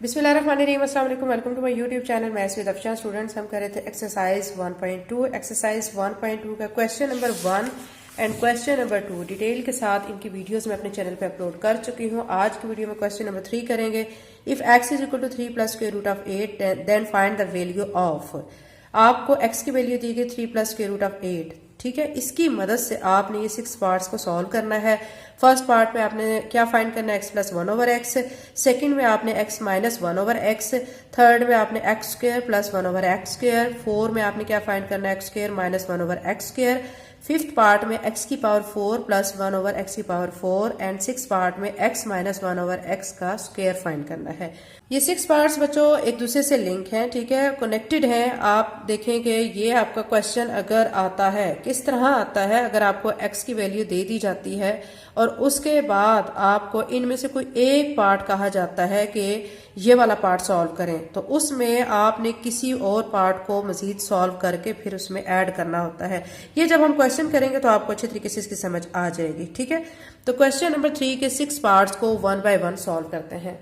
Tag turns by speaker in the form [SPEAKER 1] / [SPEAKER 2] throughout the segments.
[SPEAKER 1] बिस्मिल्लाहिर्रहमानिर्रहीम, अस्सलाम वालेकुम, welcome to my YouTube channel maths with Afshan. Students, हम कर रहे थे एक्सरसाइज 1.2। एक्सरसाइज 1.2 का question number 1 and question number 2 detail के साथ इनकी वीडियोस मैं अपने चैनल पे अपलोड कर चुकी हूँ। आज की वीडियो में क्वेश्चन नंबर 3 करेंगे। If x is equal to 3 plus square root of 8 then find the value of. आपको x की वैल्यू दी गई 3 प्लस स्क्वायर रूट ऑफ 8, ठीक है। इसकी मदद से आपने ये 6 पार्ट्स को सॉल्व करना है। फर्स्ट पार्ट में आपने क्या फाइंड करना है, x plus 1 over x. Second में आपने x minus 1 over x. Third में आपने x square plus 1 over x square. Four में आपने क्या फाइंड करना है, x square minus 1 over x square. Fifth part में x की पावर 4 प्लस 1 ओवर x की पावर 4 एंड सिक्स पार्ट में x माइनस 1 ओवर x का स्क्वायर फाइंड करना है। ये 6 पार्ट्स बच्चों एक दूसरे से लिंक हैं, ठीक है, कनेक्टेड हैं। आप देखेंगे ये आपका क्वेश्चन अगर आता है किस तरह आता है, अगर आपको x की वैल्यू दे दी जाती है और उसके बाद आपको इनमें से कोई एक पार्ट कहा जाता है कि ये वाला पार्ट सॉल्व करें, तो उसमें आपने किसी और पार्ट को मजीद सॉल्व करके फिर उसमें ऐड करना होता है। ये जब हम क्वेश्चन करेंगे तो आपको अच्छे तरीके से इसकी समझ आ जाएगी, ठीक है। तो क्वेश्चन नंबर 3 के 6 पार्ट्स को 1 बाय 1 सॉल्व करते हैं।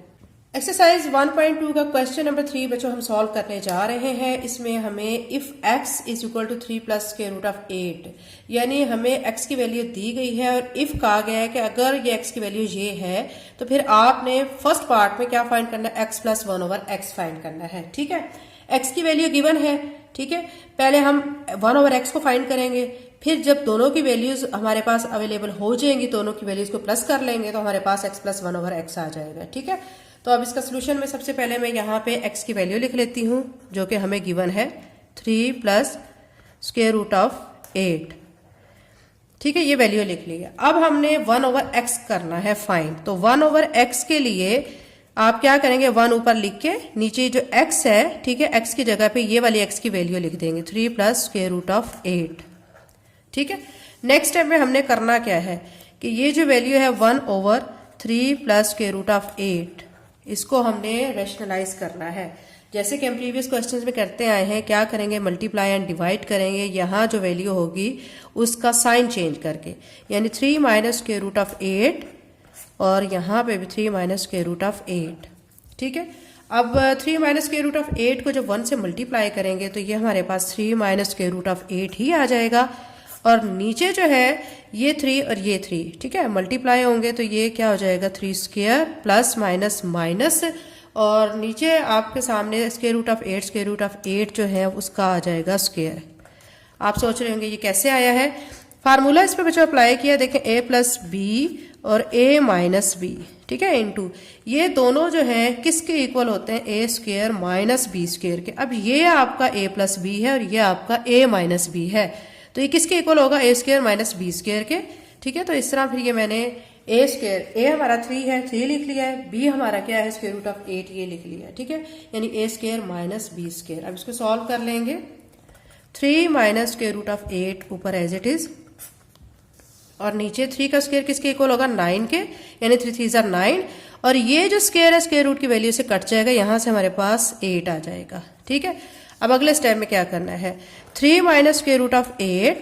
[SPEAKER 1] एक्सरसाइज 1.2 का क्वेश्चन नंबर 3 बच्चों हम सॉल्व करने जा रहे हैं। इसमें हमें if x is equal to 3 plus square root of 8, यानी हमें x की वैल्यू दी गई है और इफ कहा गया है कि अगर ये x की वैल्यू ये है तो फिर आपने फर्स्ट पार्ट में क्या फाइंड करना है, x plus 1 over x find करना है, ठीक है। x की वैल्यू गिवन है, ठीक है। पहले हम 1 ओवर x को फाइंड करेंगे, फिर जब दोनों की वैल्यूज हमारे पास अवेलेबल हो जाएंगी, दोनों की वैल्यूज को प्लस कर लेंगे तो हमारे पास x प्लस 1 ओवर x आ जाएगा, ठीक है। तो अब इसका सोल्यूशन में सबसे पहले मैं यहाँ पे x की वैल्यू लिख लेती हूँ जो कि हमें गिवन है 3 प्लस स्क्वायर रूट ऑफ 8, ठीक है, ये वैल्यू लिख ली है। अब हमने 1 ओवर x करना है फाइंड। तो 1 ओवर x के लिए आप क्या करेंगे, 1 ऊपर लिख के नीचे जो x है, ठीक है, x की जगह पे ये वाली x की वैल्यू लिख देंगे 3 प्लस स्क्वायर रूट ऑफ 8, ठीक है। नेक्स्ट स्टेप में हमने करना क्या है कि ये जो वैल्यू है 1 over 3 plus square root of 8, इसको हमने रैशनलाइज करना है। जैसे कि हम प्रीवियस क्वेश्चंस में करते आए हैं, क्या करेंगे, मल्टीप्लाई एंड डिवाइड करेंगे। यहाँ जो वैल्यू होगी उसका साइन चेंज करके, यानी 3 माइनस स्क्वायर रूट ऑफ 8 और यहाँ पे भी 3 माइनस स्क्वायर रूट ऑफ 8, ठीक है। अब 3 माइनस स्क्वायर रूट ऑफ 8 को जब 1 से मल्टीप्लाई करेंगे तो ये हमारे पास 3 माइनस स्क्वायर रूट ऑफ 8 ही आ जाएगा। और नीचे जो है ये 3 और ये 3, ठीक है, मल्टीप्लाई होंगे तो ये क्या हो जाएगा 3 स्क्वायर प्लस माइनस माइनस, और नीचे आपके सामने स्क्वायर रूट ऑफ 8 जो है उसका आ जाएगा स्क्वायर। आप सोच रहे होंगे ये कैसे आया है, फार्मूला इस पे बच्चों अप्लाई किया, देखें a प्लस बी और a माइनस बी, ठीक है, इनटू ये दोनों जो है किसके इक्वल होते हैं, a square minus B square के। अब ये आपका a प्लस बी है और ये आपका a माइनस बी है, तो ये किसके इक्वल होगा, a square minus B square के, ठीक है। तो इस तरह फिर ये मैंने a स्क्वायर, a हमारा 3 है, 3 लिख लिया है, b हमारा क्या है स्क्वायर रूट ऑफ 8 ये लिख लिया है, ठीक है, यानी a square minus B square. अब इसको सॉल्व कर लेंगे। 3 माइनस स्क्वायर रूट ऑफ 8 ऊपर एज इट इज, और नीचे 3 का स्क्वायर किसके इक्वल होगा, 9 के, यानी 3 3 ज़ा 9, और ये जो स्क्वायर है स्क्वायर रूट की वैल्यू से कट जाएगा, यहाँ से हमारे पास 8 आ जाएगा, ठीक है। अब अगले स्टेप में क्या करना है, 3 माइनस स्क्वायर रूट ऑफ 8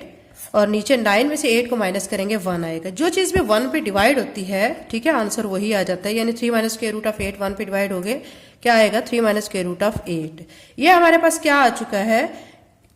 [SPEAKER 1] और नीचे 9 में से 8 को माइनस करेंगे 1 आएगा। जो चीज़ भी 1 पे डिवाइड होती है, ठीक है, आंसर वही आ जाता है, यानी 3 माइनस स्क्वायर रूट ऑफ 8 1 पे डिवाइड हो गए, क्या आएगा 3 माइनस स्क्वायर रूट ऑफ 8। ये हमारे पास क्या आ चुका है,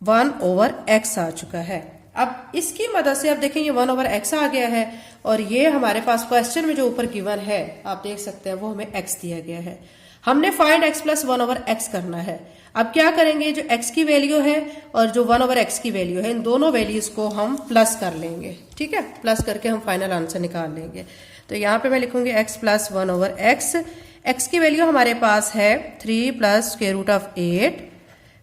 [SPEAKER 1] 1 ओवर x आ चुका है। अब इसकी मदद से आप देखें ये 1 ओवर x आ गया है, और ये हमारे पास क्वेश्चन में जो ऊपर गिवन है आप देख सकते हैं वो हमें x दिया गया है। हमने find x plus 1 over x करना है। अब क्या करेंगे, जो x की वैल्यू है और जो 1 ओवर x की वैल्यू है, इन दोनों वैल्यूज को हम प्लस कर लेंगे, ठीक है, प्लस करके हम फाइनल आंसर निकाल लेंगे। तो यहाँ पे मैं लिखूंगी x प्लस 1 ओवर x की वैल्यू हमारे पास है 3 प्लस स्क्वायर रूट ऑफ 8,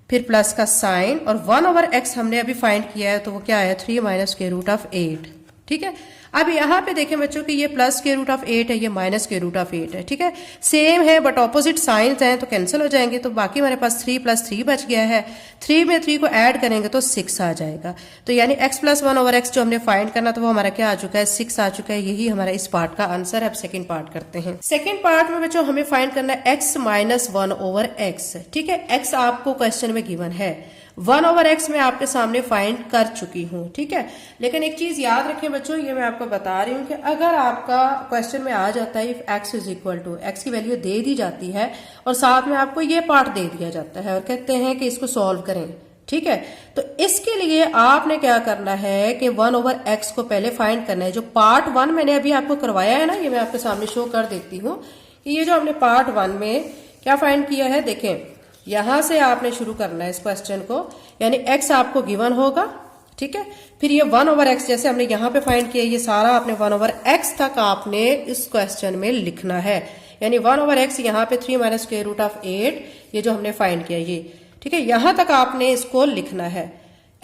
[SPEAKER 1] फिर प्लस का साइन, और 1 ओवर x हमने अभी फाइंड किया है तो वो क्या है 3 माइनस स्क्वायर रूट ऑफ 8, ठीक है। अब यहाँ पे देखें बच्चों कि ये प्लस स्क्वायर रूट ऑफ 8 है, ये माइनस स्क्वायर रूट ऑफ 8 है, ठीक है, सेम है बट ऑपोजिट साइंस हैं तो कैंसिल हो जाएंगे, तो बाकी हमारे पास 3 प्लस 3 बच गया है। 3 में 3 को ऐड करेंगे तो 6 आ जाएगा, तो यानी x प्लस 1 ओवर x जो हमने फाइंड करना तो वो हमारा क्या आ चुका है, 6 आ चुका है। यही हमारा इस पार्ट का आंसर है। अब सेकेंड पार्ट करते हैं। सेकेंड पार्ट में बच्चों हमें फाइंड करना है x माइनस 1 ओवर x, ठीक है। x आपको क्वेश्चन में गिवन है, 1/x मैं आपके सामने फाइंड कर चुकी हूँ, ठीक है। लेकिन एक चीज याद रखें बच्चों, ये मैं आपको बता रही हूँ कि अगर आपका क्वेश्चन में आ जाता है if x is equal to, x की वैल्यू दे दी जाती है और साथ में आपको ये पार्ट दे दिया जाता है और कहते हैं कि इसको सॉल्व करें, ठीक है। तो इसके लिए आपने क्या करना है कि 1/x को पहले फाइंड करना है। जो पार्ट 1 मैंने अभी आपको करवाया है ना, ये मैं आपके सामने शो कर देती हूँ कि ये जो हमने पार्ट 1 में क्या फाइंड किया है, देखें यहां से आपने शुरू करना है इस क्वेश्चन को, यानी x आपको गिवन होगा, ठीक है। फिर ये 1/x जैसे हमने यहाँ पे फाइंड किया, ये सारा आपने 1/x तक आपने इस क्वेश्चन में लिखना है। यानी 1/x यहाँ पे 3 - स्क्वायर रूट ऑफ 8 ये जो हमने फाइंड किया ये, ठीक है, यहां तक आपने इसको लिखना है।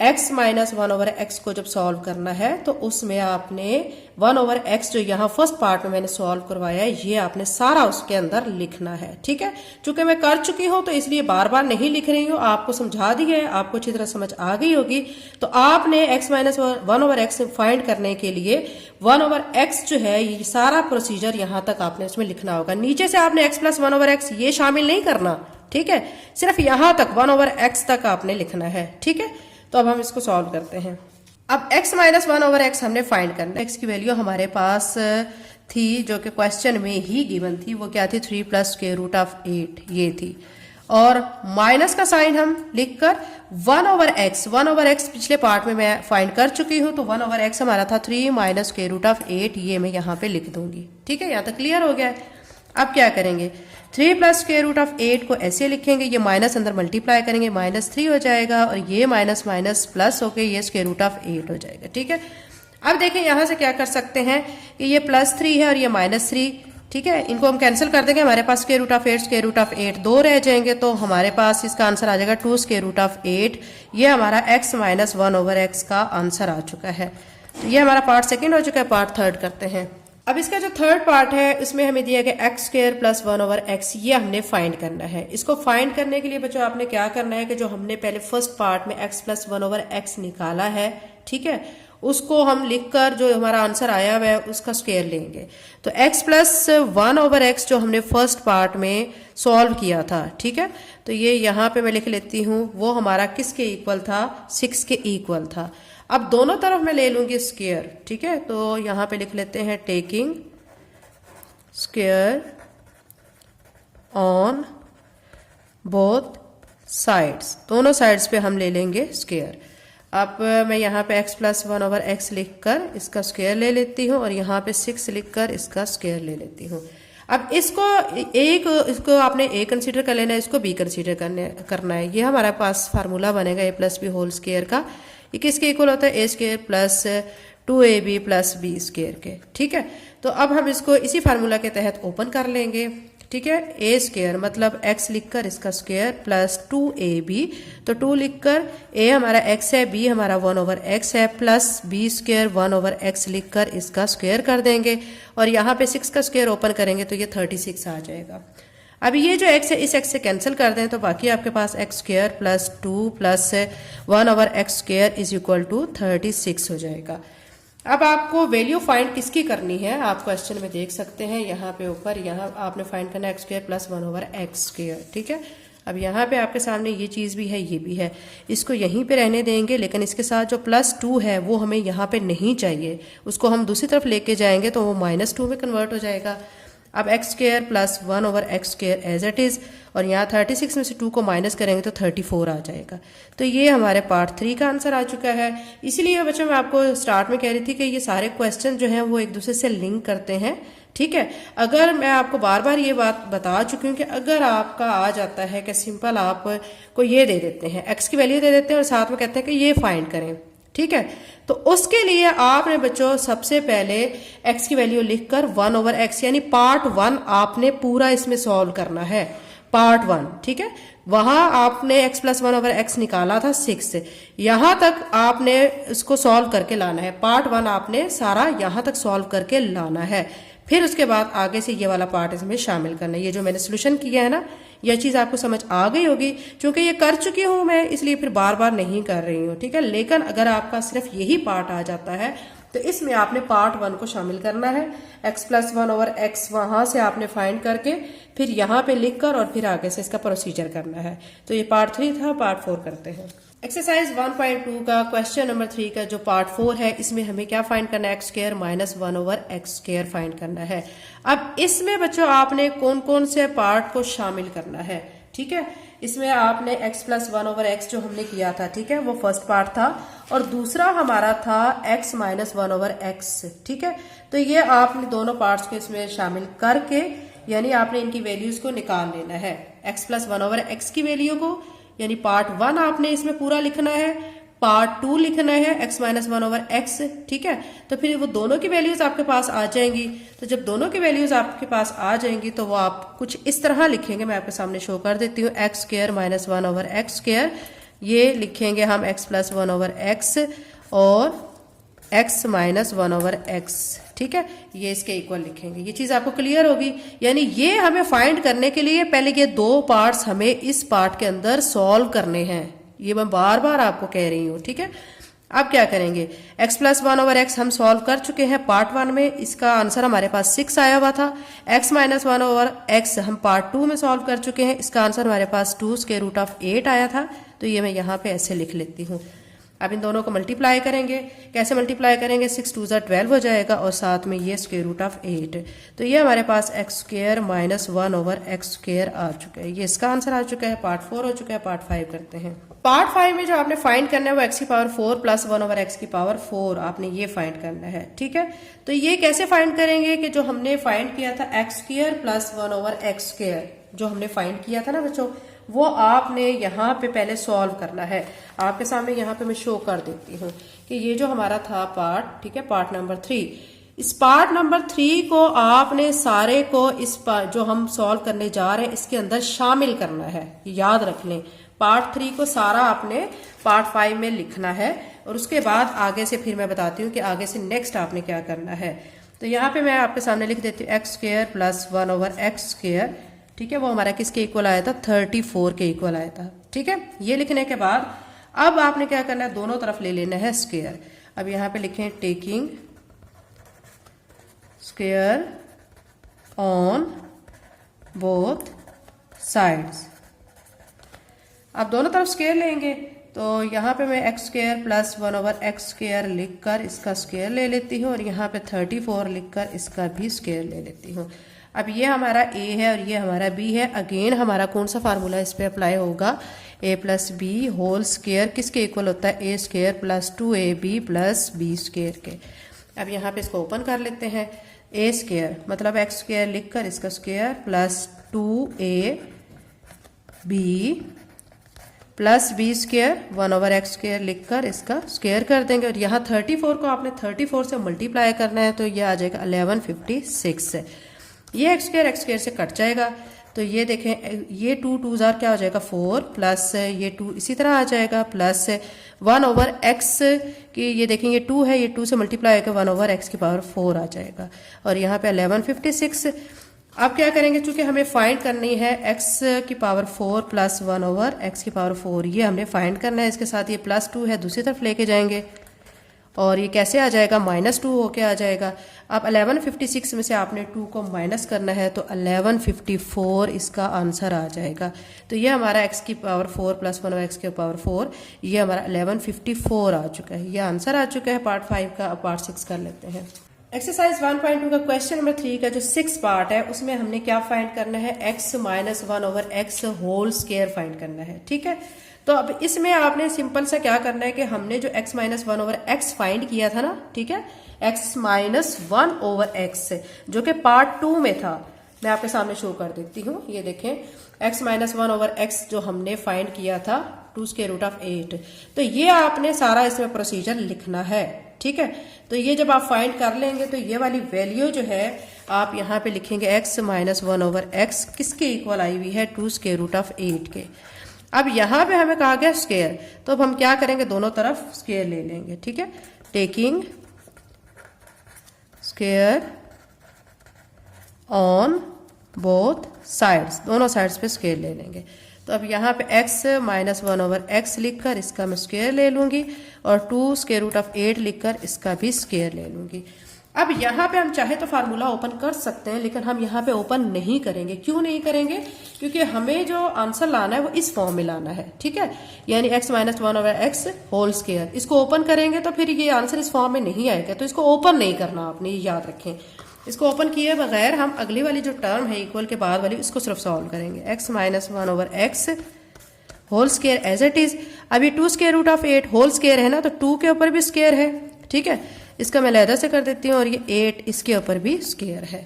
[SPEAKER 1] x - 1/x को जब सॉल्व करना है तो उसमें आपने 1/x जो यहाँ फर्स्ट पार्ट में मैंने सॉल्व करवाया है ये आपने सारा उसके अंदर लिखना है, ठीक है। चूंकि मैं कर चुकी हूं तो इसलिए बार बार नहीं लिख रही हूँ, आपको समझा दी है, आपको अच्छी तरह समझ आ गई होगी। तो आपने x - 1/x फाइंड करने के लिए 1/x जो है ये सारा प्रोसीजर यहाँ तक आपने इसमें लिखना होगा। नीचे से आपने x + 1/x ये शामिल नहीं करना, ठीक है, सिर्फ यहां तक 1/x तक आपने लिखना है, ठीक है। तो अब हम इसको सॉल्व करते हैं। अब x - 1/x हमने फाइंड करना है। x की वैल्यू हमारे पास थी जो कि क्वेश्चन में ही गिवन थी, वो क्या थी 3 + स्क्वायर रूट ऑफ 8 ये थी, और माइनस का साइन हम लिखकर 1/x पिछले पार्ट में मैं फाइंड कर चुकी हूं, तो 1/x हमारा था 3 - स्क्वायर रूट ऑफ 8, ये मैं यहाँ पे लिख दूंगी, ठीक है। यहाँ तक क्लियर हो गया है। अब क्या करेंगे, 3 + स्क्वायर रूट ऑफ 8 को ऐसे लिखेंगे, ये माइनस अंदर मल्टीप्लाई करेंगे, -3 हो जाएगा और ये माइनस माइनस प्लस होके ये स्क्वायर रूट ऑफ 8 हो जाएगा, ठीक है। अब देखें यहां से क्या कर सकते हैं कि ये +3 है और ये -3, ठीक है, इनको हम कैंसिल कर देंगे, हमारे पास स्क्वायर रूट ऑफ 8 2 रह जाएंगे, तो हमारे पास इसका आंसर आ जाएगा 2 स्क्वायर रूट ऑफ 8। ये हमारा x - 1/x का आंसर आ चुका है। तो ये हमारा पार्ट सेकेंड हो चुका है। पार्ट थर्ड करते हैं। अब इसका जो थर्ड पार्ट है इसमें हमें दिया गया x² + 1/x, ये हमने फाइंड करना है। इसको फाइंड करने के लिए बच्चों आपने क्या करना है कि जो हमने पहले फर्स्ट पार्ट में x + 1/x निकाला है, ठीक है, उसको हम लिखकर जो हमारा आंसर आया हुआ है उसका स्क्वायर लेंगे। तो x + 1/x जो हमने फर्स्ट पार्ट में सॉल्व किया था, ठीक है, तो ये यहाँ पे मैं लिख लेती हूँ, वो हमारा किसके इक्वल था, 6 के इक्वल था। अब दोनों तरफ मैं ले लूंगी स्क्वायर, ठीक है, तो यहाँ पे लिख लेते हैं taking square on both sides, दोनों साइड्स पे हम ले लेंगे स्क्वायर। अब मैं यहाँ पे x + 1/x लिखकर इसका स्क्वायर ले लेती हूँ और यहाँ पे 6 लिखकर इसका स्क्वायर ले लेती हूँ। अब इसको आपने a कंसीडर कर लेना है, इसको b कंसीडर करना है। ये हमारे पास फार्मूला बनेगा a + b होल स्क्वायर का। ये किसके इक्वल होता है, a² + 2ab + b² के, ठीक है। तो अब हम इसको इसी फार्मूला के तहत ओपन कर लेंगे, ठीक है। a² मतलब x लिखकर इसका स्क्वायर प्लस 2ab, तो 2 लिखकर a हमारा x है, b हमारा 1/x है, प्लस b² 1/x लिखकर इसका स्क्वायर कर देंगे और यहाँ पे 6 का स्क्वायर ओपन करेंगे तो ये 36 आ जाएगा। अब ये जो x है इस x से कैंसिल कर दें तो बाकी आपके पास x² + 2 + 1/x² = 36 हो जाएगा। अब आपको वैल्यू फाइंड किसकी करनी है आप क्वेश्चन में देख सकते हैं, यहाँ पे ऊपर यहाँ आपने फाइंड करना है x² + 1/x², ठीक है। अब यहाँ पे आपके सामने ये चीज़ भी है, ये भी है, इसको यहीं पे रहने देंगे, लेकिन इसके साथ जो +2 है वो हमें यहाँ पे नहीं चाहिए, उसको हम दूसरी तरफ लेके जाएंगे तो वो -2 में कन्वर्ट हो जाएगा। अब x² + 1/x² as it is, और यहाँ 36 में से 2 को माइनस करेंगे तो 34 आ जाएगा। तो ये हमारे पार्ट 3 का आंसर आ चुका है। इसीलिए बच्चों मैं आपको स्टार्ट में कह रही थी कि ये सारे क्वेश्चन जो हैं वो एक दूसरे से लिंक करते हैं, ठीक है। अगर मैं आपको बार बार ये बात बता चुकी हूँ कि अगर आपका आ जाता है कि सिंपल आप को ये दे देते हैं, x की वैल्यू दे देते हैं और साथ में कहते हैं कि ये फाइंड करें, ठीक है, तो उसके लिए आपने बच्चों सबसे पहले x की वैल्यू लिखकर 1/x यानी पार्ट 1 आपने पूरा इसमें सॉल्व करना है, पार्ट 1, ठीक है। वहां आपने x + 1/x निकाला था 6 से, यहां तक आपने इसको सॉल्व करके लाना है। पार्ट 1 आपने सारा यहां तक सॉल्व करके लाना है, फिर उसके बाद आगे से ये वाला पार्ट इसमें शामिल करना है। ये जो मैंने सोल्यूशन किया है ना, यह चीज आपको समझ आ गई होगी, क्योंकि ये कर चुकी हूं मैं इसलिए फिर बार बार नहीं कर रही हूं, ठीक है। लेकिन अगर आपका सिर्फ यही पार्ट आ जाता है तो इसमें आपने पार्ट 1 को शामिल करना है, x + 1/x वहां से आपने फाइंड करके फिर यहाँ पे लिखकर और फिर आगे से इसका प्रोसीजर करना है। तो ये पार्ट 3 था, पार्ट 4 करते हैं। एक्सरसाइज 1.2 का क्वेश्चन नंबर 3 का जो पार्ट 4 है, इसमें हमें क्या फाइंड करना है, x square minus 1 over x square find करना है। अब इसमें बच्चों आपने कौन कौन से पार्ट को शामिल करना है, ठीक है। इसमें आपने x प्लस 1 ओवर एक्स जो हमने किया था, ठीक है, वो फर्स्ट पार्ट था, और दूसरा हमारा था x माइनस 1 ओवर एक्स, ठीक है। तो ये आपने दोनों पार्ट्स को इसमें शामिल करके, यानी आपने इनकी वैल्यूज को निकाल लेना है। x प्लस 1 ओवर एक्स की वैल्यू को, यानी पार्ट 1 आपने इसमें पूरा लिखना है, पार्ट 2 लिखना है x माइनस 1 ओवर एक्स, ठीक है। तो फिर वो दोनों की वैल्यूज आपके पास आ जाएंगी। तो जब दोनों की वैल्यूज आपके पास आ जाएंगी तो वो आप कुछ इस तरह लिखेंगे, मैं आपके सामने शो कर देती हूँ। X square minus 1 over x square, ये लिखेंगे हम x प्लस 1 ओवर एक्स और x माइनस 1 ओवर एक्स, ठीक है, ये इसके इक्वल लिखेंगे। ये चीज आपको क्लियर होगी। यानी ये हमें फाइंड करने के लिए पहले ये दो पार्ट्स हमें इस पार्ट के अंदर सॉल्व करने हैं, ये मैं बार बार आपको कह रही हूँ, ठीक है। अब क्या करेंगे, x प्लस 1 ओवर एक्स हम सॉल्व कर चुके हैं पार्ट 1 में, इसका आंसर हमारे पास 6 आया हुआ था। x माइनस 1 ओवर एक्स हम पार्ट 2 में सॉल्व कर चुके हैं, इसका आंसर हमारे पास 2 स्क्वायर रूट ऑफ 8 आया था। तो ये मैं यहाँ पे ऐसे लिख लेती हूँ। अब इन दोनों को मल्टीप्लाई करेंगे, कैसे मल्टीप्लाई करेंगे, 6 2 12 हो जाएगा और साथ में ये स्क्वायर रूट ऑफ 8। तो ये हमारे पास x square minus 1 over x square आ चुका है, ये इसका आंसर आ चुका है। पार्ट 4 हो चुका है, पार्ट 5 करते हैं। पार्ट 5 में जो आपने फाइंड करना है वो एक्स की पावर 4 प्लस 1 ओवर एक्स की पावर 4, आपने ये फाइंड करना है, ठीक है। तो ये कैसे फाइंड करेंगे कि जो हमने फाइंड किया था x square plus 1 over x square, जो हमने फाइंड किया था ना बच्चों, वो आपने यहाँ पे पहले सॉल्व करना है। आपके सामने यहाँ पे मैं शो कर देती हूँ कि ये जो हमारा था पार्ट, ठीक है, पार्ट नंबर 3, इस पार्ट नंबर 3 को आपने सारे को इस जो हम सॉल्व करने जा रहे हैं इसके अंदर शामिल करना है। याद रख लें, पार्ट 3 को सारा आपने पार्ट 5 में लिखना है और उसके बाद आगे से फिर मैं बताती हूँ कि आगे से नेक्स्ट आपने क्या करना है। तो यहाँ पे मैं आपके सामने लिख देती हूँ x square plus 1 over x square, ठीक है, वो हमारा किसके इक्वल आया था, 34 के इक्वल आया था, ठीक है। ये लिखने के बाद अब आपने क्या करना है, दोनों तरफ ले लेना है स्क्वायर। अब यहाँ पे लिखें taking square on both sides. अब दोनों तरफ स्क्वायर लेंगे, तो यहाँ पे मैं x square plus 1 over x square लिखकर इसका स्क्वायर ले लेती हूँ और यहाँ पे 34 लिखकर इसका भी स्क्वायर ले लेती हूँ। अब ये हमारा a है और ये हमारा b है। अगेन हमारा कौन सा फार्मूला इस पे अप्लाई होगा, a plus B whole square किसके इक्वल होता है, a square plus 2ab plus b square के। अब यहाँ पे इसको ओपन कर लेते हैं, a स्क्वायर मतलब x स्क्वायर लिखकर इसका square plus 2ab plus b square 1 over x square लिखकर इसका स्क्वायर कर देंगे और यहाँ 34 को आपने 34 से मल्टीप्लाई करना है, तो ये आ जाएगा 1156। ये एक्स स्क्वायर से कट जाएगा, तो ये देखें ये 2 2 क्या हो जाएगा 4 प्लस ये 2 इसी तरह आ जाएगा प्लस 1 ओवर एक्स की, ये देखें ये 2 है, ये 2 से मल्टीप्लाई होकर 1 ओवर एक्स की पावर 4 आ जाएगा और यहाँ पे 1156। अब क्या करेंगे, चूंकि हमें फाइंड करनी है एक्स की पावर 4 प्लस 1 ओवर एक्स की पावर 4, ये हमने फाइंड करना है। इसके साथ ये प्लस 2 है, दूसरी तरफ लेके जाएंगे और ये कैसे आ जाएगा, -2 होके आ जाएगा। अब 1156 में से आपने 2 को माइनस करना है, तो 1154 इसका आंसर आ जाएगा। तो ये हमारा x की पावर 4 प्लस 1 x की पावर 4, ये हमारा 1154 आ चुका है, ये आंसर आ चुका है पार्ट 5 का। अब पार्ट 6 कर लेते हैं। एक्सरसाइज 1.2 का क्वेश्चन नंबर 3 का जो 6 पार्ट है, उसमें हमने क्या फाइंड करना है, x minus 1 over X whole square find करना है, ठीक है। तो अब इसमें आपने सिंपल सा क्या करना है कि हमने जो x minus 1 over x find किया था ना, ठीक है, x माइनस 1 ओवर एक्स जो कि पार्ट 2 में था, मैं आपके सामने शो कर देती हूँ। ये देखें x माइनस 1 ओवर एक्स जो हमने फाइंड किया था 2 स्क्वायर रूट ऑफ 8, तो ये आपने सारा इसमें प्रोसीजर लिखना है, ठीक है। तो ये जब आप फाइंड कर लेंगे तो ये वाली वैल्यू जो है आप यहाँ पे लिखेंगे x माइनस 1 ओवर एक्स किसके इक्वल आई हुई है, 2 स्क्वायर रूट ऑफ 8 के। अब यहाँ पे हमें कहा गया स्क्वायर, तो अब हम क्या करेंगे, दोनों तरफ स्क्वायर ले लेंगे, ठीक है। Taking square on both sides, दोनों साइड्स पे स्क्वायर ले लेंगे। तो अब यहाँ पे x माइनस 1 ओवर एक्स लिखकर इसका मैं स्क्वायर ले लूंगी और 2 स्क्वायर रूट ऑफ 8 लिखकर इसका भी स्क्वायर ले लूंगी। अब यहाँ पे हम चाहे तो फार्मूला ओपन कर सकते हैं, लेकिन हम यहाँ पे ओपन नहीं करेंगे। क्यों नहीं करेंगे? क्योंकि हमें जो आंसर लाना है वो इस फॉर्म में लाना है, ठीक है। यानी x minus 1/x whole square, इसको ओपन करेंगे तो फिर ये आंसर इस फॉर्म में नहीं आएगा, तो इसको ओपन नहीं करना, आपने ये याद रखें। इसको ओपन किए बगैर हम अगली वाली जो टर्म है इक्वल के बाद वाली, इसको सिर्फ सॉल्व करेंगे। x minus 1/x whole square as it is. अब ये 2 square root of 8 whole square है ना, तो 2 के ऊपर भी स्क्वायर है, ठीक है। इसका मैं लहदा से कर देती हूँ, और ये 8 इसके ऊपर भी स्क्वायर है।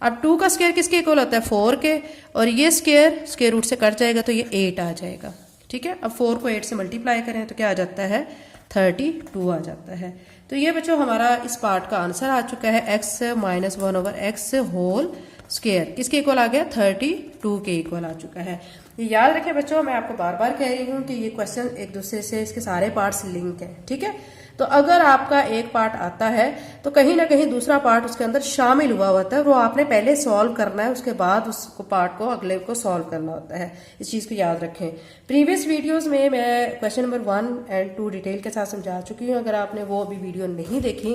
[SPEAKER 1] अब 2 का स्क्वायर किसके इक्वल होता है? 4 के, और ये स्क्वायर रूट से कट जाएगा तो ये 8 आ जाएगा, ठीक है। अब 4 को 8 से मल्टीप्लाई करें तो क्या आ जाता है? 32 आ जाता है। तो ये बच्चों हमारा इस पार्ट का आंसर आ चुका है, x minus 1/x whole square किसके इक्वल आ गया? 32 के इक्वल आ चुका है। ये याद रखें बच्चों, मैं आपको बार बार कह रही हूँ कि ये क्वेश्चन एक दूसरे से, इसके सारे पार्ट्स लिंक है, ठीक है। तो अगर आपका एक पार्ट आता है तो कहीं ना कहीं दूसरा पार्ट उसके अंदर शामिल हुआ होता है, वो आपने पहले सॉल्व करना है, उसके बाद उसको पार्ट को अगले को सॉल्व करना होता है। इस चीज को याद रखें। प्रीवियस वीडियोस में मैं क्वेश्चन नंबर 1 और 2 डिटेल के साथ समझा चुकी हूँ। अगर आपने वो अभी वीडियो नहीं देखी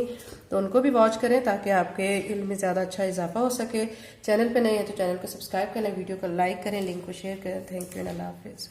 [SPEAKER 1] तो उनको भी वॉच करें, ताकि आपके इल्म में ज्यादा अच्छा इजाफा हो सके। चैनल पे नए हैं तो चैनल को सब्सक्राइब करें, वीडियो को लाइक करें, लिंक को शेयर करें। Thank you, Allah Hafiz.